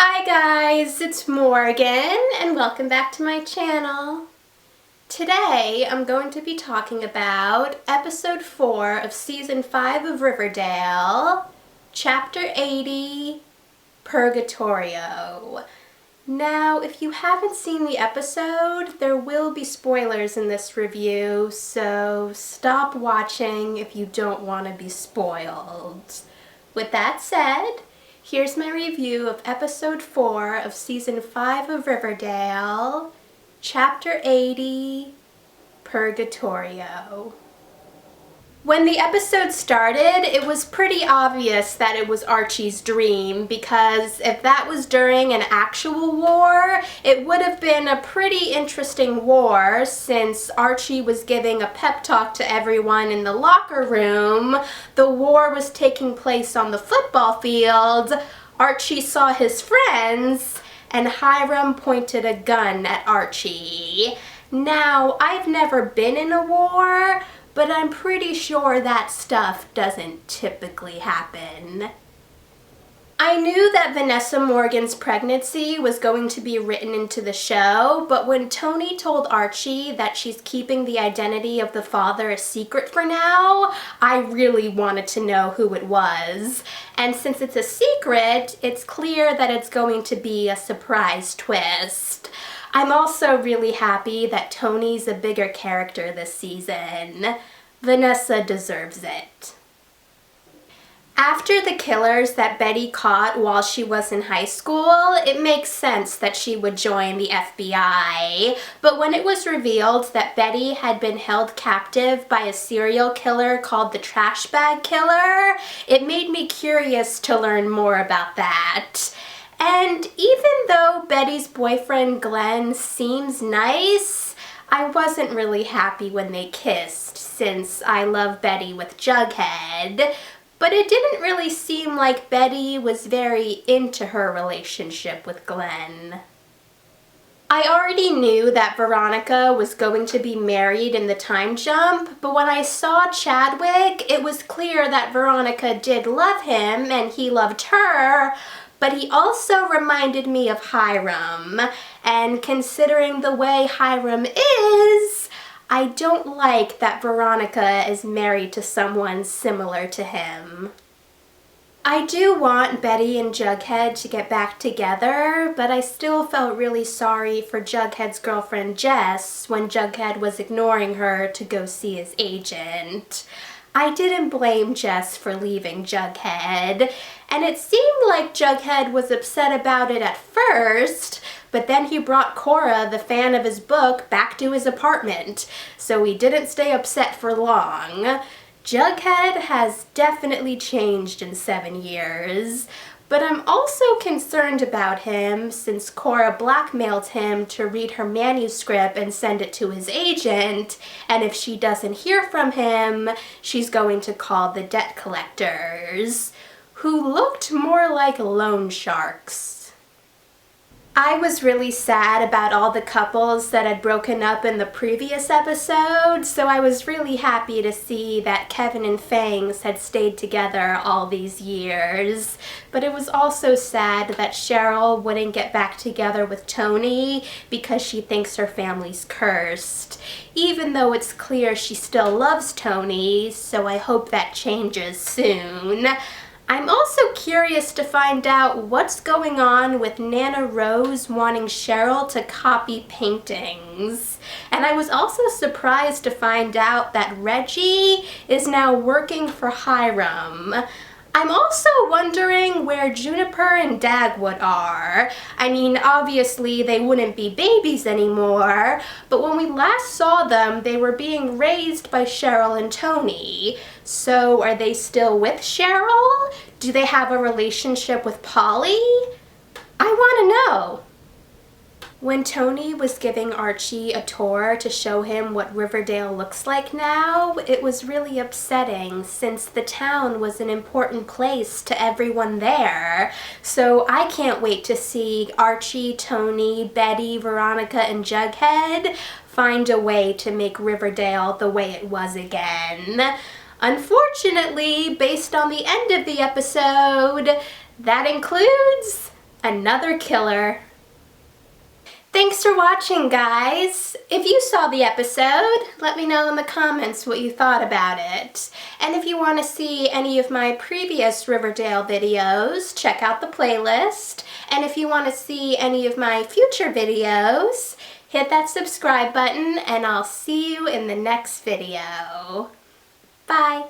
Hi guys, it's Morgan and welcome back to my channel. Today I'm going to be talking about episode 4 of season 5 of Riverdale, chapter 80, Purgatorio. Now, if you haven't seen the episode, there will be spoilers in this review, so stop watching if you don't want to be spoiled. With that said, here's my review of episode 4 of season 5 of Riverdale, chapter 80, Purgatorio. When the episode started, it was pretty obvious that it was Archie's dream, because if that was during an actual war, it would have been a pretty interesting war, since Archie was giving a pep talk to everyone in the locker room. The war was taking place on the football field. Archie saw his friends, and Hiram pointed a gun at Archie. Now, I've never been in a war, but I'm pretty sure that stuff doesn't typically happen. I knew that Vanessa Morgan's pregnancy was going to be written into the show, but when Tony told Archie that she's keeping the identity of the father a secret for now, I really wanted to know who it was. And since it's a secret, it's clear that it's going to be a surprise twist. I'm also really happy that Tony's a bigger character this season. Vanessa deserves it. After the killers that Betty caught while she was in high school, it makes sense that she would join the FBI. But when it was revealed that Betty had been held captive by a serial killer called the Trash Bag Killer, it made me curious to learn more about that. And even though Betty's boyfriend Glenn seems nice, I wasn't really happy when they kissed, since I love Betty with Jughead. But it didn't really seem like Betty was very into her relationship with Glenn. I already knew that Veronica was going to be married in the time jump, but when I saw Chadwick, it was clear that Veronica did love him and he loved her, but he also reminded me of Hiram, and considering the way Hiram is, I don't like that Veronica is married to someone similar to him. I do want Betty and Jughead to get back together, but I still felt really sorry for Jughead's girlfriend Jess when Jughead was ignoring her to go see his agent. I didn't blame Jess for leaving Jughead, and it seemed like Jughead was upset about it at first, but then he brought Cora, the fan of his book, back to his apartment, so he didn't stay upset for long. Jughead has definitely changed in 7 years, but I'm also concerned about him since Cora blackmailed him to read her manuscript and send it to his agent, and if she doesn't hear from him, she's going to call the debt collectors, who looked more like loan sharks. I was really sad about all the couples that had broken up in the previous episode, so I was really happy to see that Kevin and Fangs had stayed together all these years. But it was also sad that Cheryl wouldn't get back together with Tony because she thinks her family's cursed, even though it's clear she still loves Tony, so I hope that changes soon. I'm also curious to find out what's going on with Nana Rose wanting Cheryl to copy paintings. And I was also surprised to find out that Reggie is now working for Hiram. I'm also wondering where Juniper and Dagwood are. I mean, obviously they wouldn't be babies anymore, but when we last saw them, they were being raised by Cheryl and Tony. So are they still with Cheryl? Do they have a relationship with Polly? I want to know. When Tony was giving Archie a tour to show him what Riverdale looks like now, it was really upsetting since the town was an important place to everyone there. So I can't wait to see Archie, Tony, Betty, Veronica, and Jughead find a way to make Riverdale the way it was again. Unfortunately, based on the end of the episode, that includes Another killer. Thanks for watching, guys. If you saw the episode, let me know in the comments what you thought about it. And if you want to see any of my previous Riverdale videos, check out the playlist. And if you want to see any of my future videos, hit that subscribe button and I'll see you in the next video. Bye.